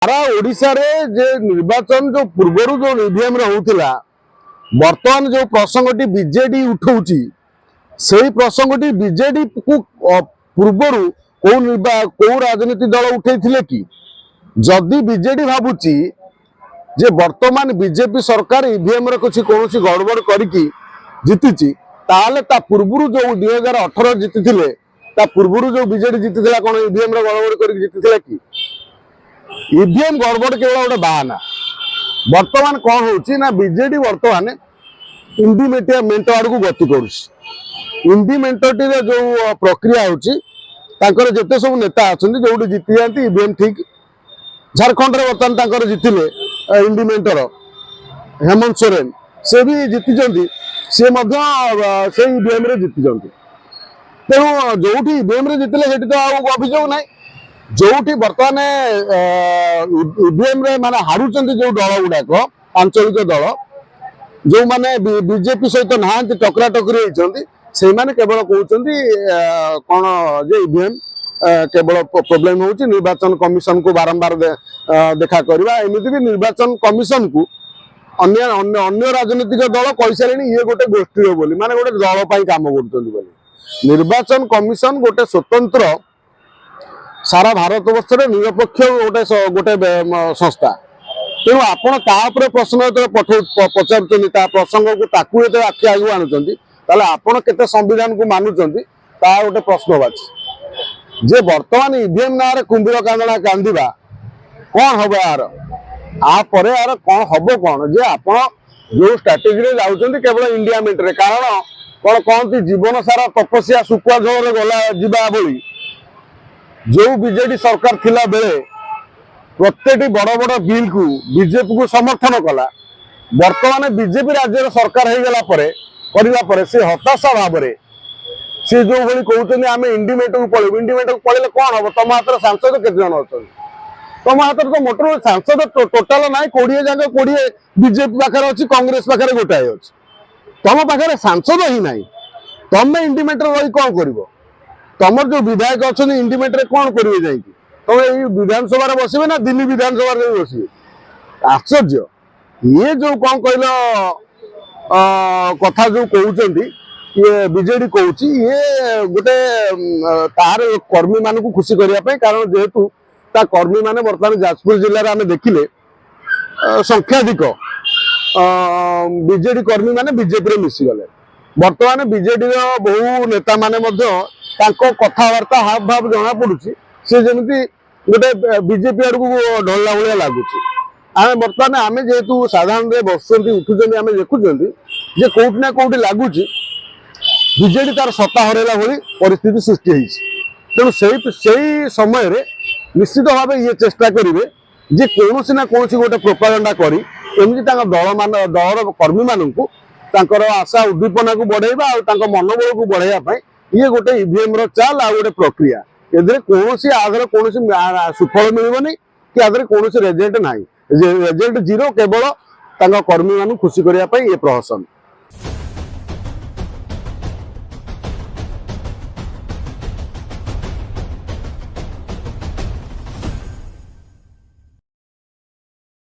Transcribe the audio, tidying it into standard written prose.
सारा ओडिशा रे जे निर्वाचन जो पूर्वर जो ईवीएम होता बर्तमान जो प्रसंगटी बीजेडी उठाऊची से प्रसंगटी बीजेडी को पूर्वर कौ राजनीति दल उठे कि जदि बीजेडी भावुची जे वर्तमान बीजेपी सरकार ईवीएम कुछ कौन गड़बड़ करके जीति ताले ता पूर्वर जो 2018 जीति ता पूर्वर जो बीजेडी जीति कौन ईवीएम गड़बड़ कर जीति कि ईवीएम गड़बड़ केवल गोटे बाहाना। वर्तमान कौन होची ना बीजेडी वर्तमान इंडिमेंट आड़ को गति कर इंडिमेंटी जो प्रक्रिया होची जिते सब नेता अच्छा जो जीति जाती ईवीएम ठीक झारखंड रे बर्तमान जीतिले इंडिमेंटर हेमंत सोरेन से भी जीति से ईवीएम रे जीति तेणु जो ईवीएम रे जीतिले तो अभियोग ना जो बर्तमान ईवीएम रे माने हारुचंती जो दल गुड़ाक आंचलिक दल जो माने बीजेपी सहित ना टकरा टकरी होती से माने केवल कहते कौन जे ईवीएम केवल प्रोब्लेम होची निर्वाचन कमिशन को बारंबार देखा करवा एमती भी निर्वाचन कमिशन को अन्य अन्य राजनीतिक दल कही सारे ये गोटे गोष्ठी बोली माने गोटे दल पाई काम कर निर्वाचन कमिशन गोटे स्वतंत्र सारा भारत वर्ष निरपेक्ष गोटे गोटे संस्था तेणु आपण तापर प्रश्न जो पचार प्रसंग को ताकू जो आखि आगे आणुंट आपण केते संविधान को मानुंट ता गोटे प्रश्नवाची जे वर्तमान ईवीएम ना कुंभीर कांदना कांदिबा कौन हम यार आपर यार कौन हम कौन जे आप जो स्ट्राटेजी जाऊँच केवल इंडिया मिंट कारण कौन कहती जीवन सारा तपस्या सुकुआ झोल गला जीवा बोली जो बीजेडी सरकार थिला बेले प्रत्येक बड़ बड़ बिल को बीजेपी को समर्थन कला वर्तमान बीजेपी राज्य सरकार हो गला से हताशा भाव सी जो भाई कहते आम इंडिमेंट को पड़े इंडिमेंट को पड़े कौन हम तुम हाथ सांसद केते जन अच्छा तुम हाथ तो मोटर सांसद टोटाल ना 20 जाक 20 बीजेपी पाखे अच्छी कांग्रेस पाखे गोटाए अच्छी तुम पाखे सांसद ही ना तुम इंडिमेंट रही कौन कर तुम जो विधायक अच्छा इंडिमेंट रे कौन करेंगे जाकि तुम ये विधानसभा बसवे ना दिल्ली विधानसभा बसवे आश्चर्य ये जो कौन कहल कथा जो कहते ये बीजेडी कहूँ ये गोटे तार कर्मी मान को खुशी करने कारण जेहेतु ता कर्मी माने बर्तमान जाजपुर जिले में आम देखिले संख्याधिक बीजेडी कर्मी माने बीजेपी रे मिसीगले वर्तमान बीजेडी बहु नेता माने कथबार्ता हाव भाव जना पड़ुची से जमी गोटे बीजेपी आड़ को ढलला भाया लगुच आम बर्तमान आम जेहेतु साधारण बस उठुं आम देखुं जे कौटी ना कौटी लगुच बीजेडी तार सत्ता हरैला भाई परिस्थिति सृष्टि तेणु से समय निश्चित भाव ये चेष्टा करेंगे जे कौन ना कौन गोटे प्रोपागेंडा करी एमती दल मान दलर कर्मी मानू आशा उद्दीपना को बढ़ेगा और मनोबल को बढ़ाई ये गोटे ईवीएम चाल आ गोटे प्रक्रिया ए कौन आधार कौन सुफल मिलनी कि आधार कौन रेजल्ट ना रेजल्ट जीरो केवल कर्मी मान खुशी करने ये प्रहसन।